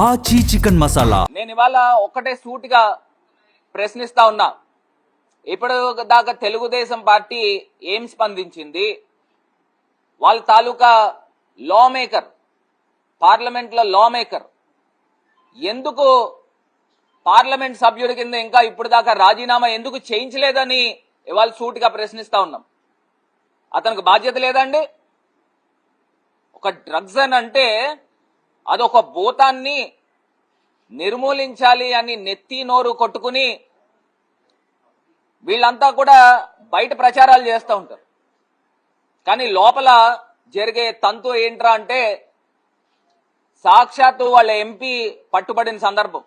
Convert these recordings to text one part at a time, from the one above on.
ఆచి చికెన్ మసాలా. నేను ఇవాళ ఒక్కటే సూటిగా ప్రశ్నిస్తా ఉన్నా. ఇప్పుడు దాకా తెలుగుదేశం పార్టీ ఏం స్పందించింది? వాళ్ళ తాలూకా లా మేకర్, పార్లమెంట్ లో లా మేకర్ ఎందుకు పార్లమెంట్ సభ్యుడి కింద ఇంకా ఇప్పుడు దాకా రాజీనామా ఎందుకు చేయించలేదని ఇవాళ సూటిగా ప్రశ్నిస్తా ఉన్నాం. అతనికి బాధ్యత లేదండి? ఒక డ్రగ్స్ అని అంటే అదొక భూతాన్ని నిర్మూలించాలి అని నెత్తి నోరు కొట్టుకుని వీళ్ళంతా కూడా బయట ప్రచారాలు చేస్తూ ఉంటారు. కానీ లోపల జరిగే తంతు ఏంట్రా అంటే సాక్షాత్తు వాళ్ళ ఎంపీ పట్టుబడిన సందర్భం.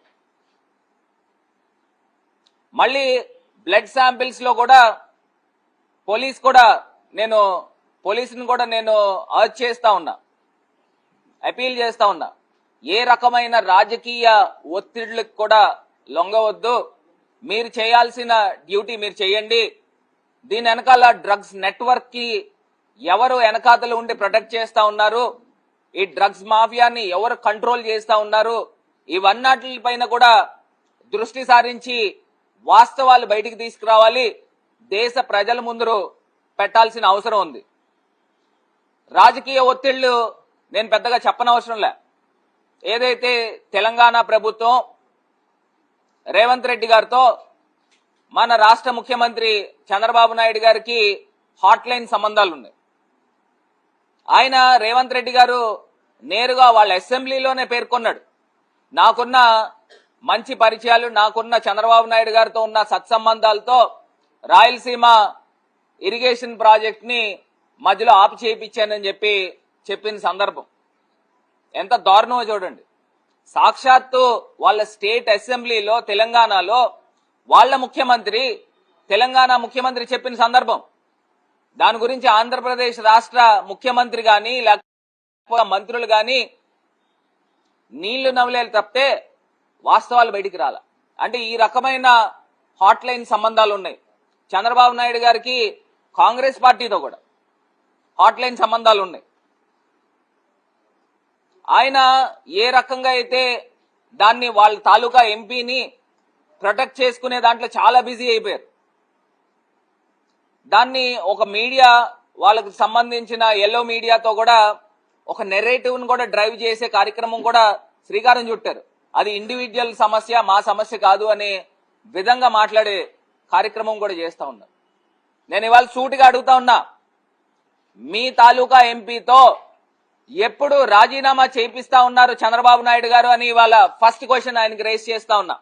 మళ్ళీ బ్లడ్ శాంపిల్స్ లో కూడా పోలీసుని కూడా నేను అర్జ్ చేస్తా ఉన్నా, అపీల్ చేస్తా ఉన్నా. ఏ రకమైన రాజకీయ ఒత్తిళ్లకు కూడా లొంగవద్దు. మీరు చేయాల్సిన డ్యూటీ మీరు చేయండి. దీని వెనకాల డ్రగ్స్ నెట్వర్క్ కి ఎవరు వెనకాతలు ఉండి ప్రొటెక్ట్ చేస్తా ఉన్నారు, ఈ డ్రగ్స్ మాఫియాని ఎవరు కంట్రోల్ చేస్తా ఉన్నారు, ఇవన్నిటిపైన కూడా దృష్టి సారించి వాస్తవాలు బయటికి తీసుకురావాలి. దేశ ప్రజల ముందు పెట్టాల్సిన అవసరం ఉంది. రాజకీయ ఒత్తిళ్లు నేను పెద్దగా చెప్పనవసరం లే. ఏదైతే తెలంగాణ ప్రభుత్వం రేవంత్ రెడ్డి గారితో మన రాష్ట్ర ముఖ్యమంత్రి చంద్రబాబు నాయుడు గారికి హాట్ లైన్ సంబంధాలు ఉన్నాయి. ఆయన రేవంత్ రెడ్డి గారు నేరుగా వాళ్ళ అసెంబ్లీలోనే పేర్కొన్నాడు, నాకున్న మంచి పరిచయాలు, నాకున్న చంద్రబాబు నాయుడు గారితో ఉన్న సత్సంబంధాలతో రాయలసీమ ఇరిగేషన్ ప్రాజెక్ట్ ని మధ్యలో ఆపు చేయించానని చెప్పిన సందర్భం ఎంత దారుణమో చూడండి. సాక్షాత్తు వాళ్ళ స్టేట్ అసెంబ్లీలో తెలంగాణలో వాళ్ళ ముఖ్యమంత్రి, తెలంగాణ ముఖ్యమంత్రి చెప్పిన సందర్భం. దాని గురించి ఆంధ్రప్రదేశ్ రాష్ట్ర ముఖ్యమంత్రి గాని లేకపోతే మంత్రులు గాని నీళ్లు నవలేలు తప్పితే వాస్తవాలు బయటికి రాల. అంటే ఈ రకమైన హాట్ లైన్ సంబంధాలు ఉన్నాయి. చంద్రబాబు నాయుడు గారికి కాంగ్రెస్ పార్టీతో కూడా హాట్ లైన్ సంబంధాలు ఉన్నాయి. ఆయన ఏ రకంగా అయితే దాన్ని వాళ్ళ తాలూకా ఎంపీని ప్రొటెక్ట్ చేసుకునే దాంట్లో చాలా బిజీ అయిపోయారు. దాన్ని ఒక మీడియా, వాళ్ళకు సంబంధించిన ఎల్లో మీడియాతో కూడా ఒక నెరేటివ్ ను కూడా డ్రైవ్ చేసే కార్యక్రమం కూడా శ్రీకారం చుట్టారు. అది ఇండివిజువల్ సమస్య, మా సమస్య కాదు అనే విధంగా మాట్లాడే కార్యక్రమం కూడా చేస్తా ఉన్నారు. నేను ఇవాళ సూటిగా అడుగుతా ఉన్నా, మీ తాలూకా ఎంపీతో ఎప్పుడు రాజీనామా చేపిస్తా ఉన్నారు చంద్రబాబు నాయుడు గారు అని ఇవాళ ఫస్ట్ క్వశ్చన్ ఆయనకి రేస్ చేస్తా ఉన్నా.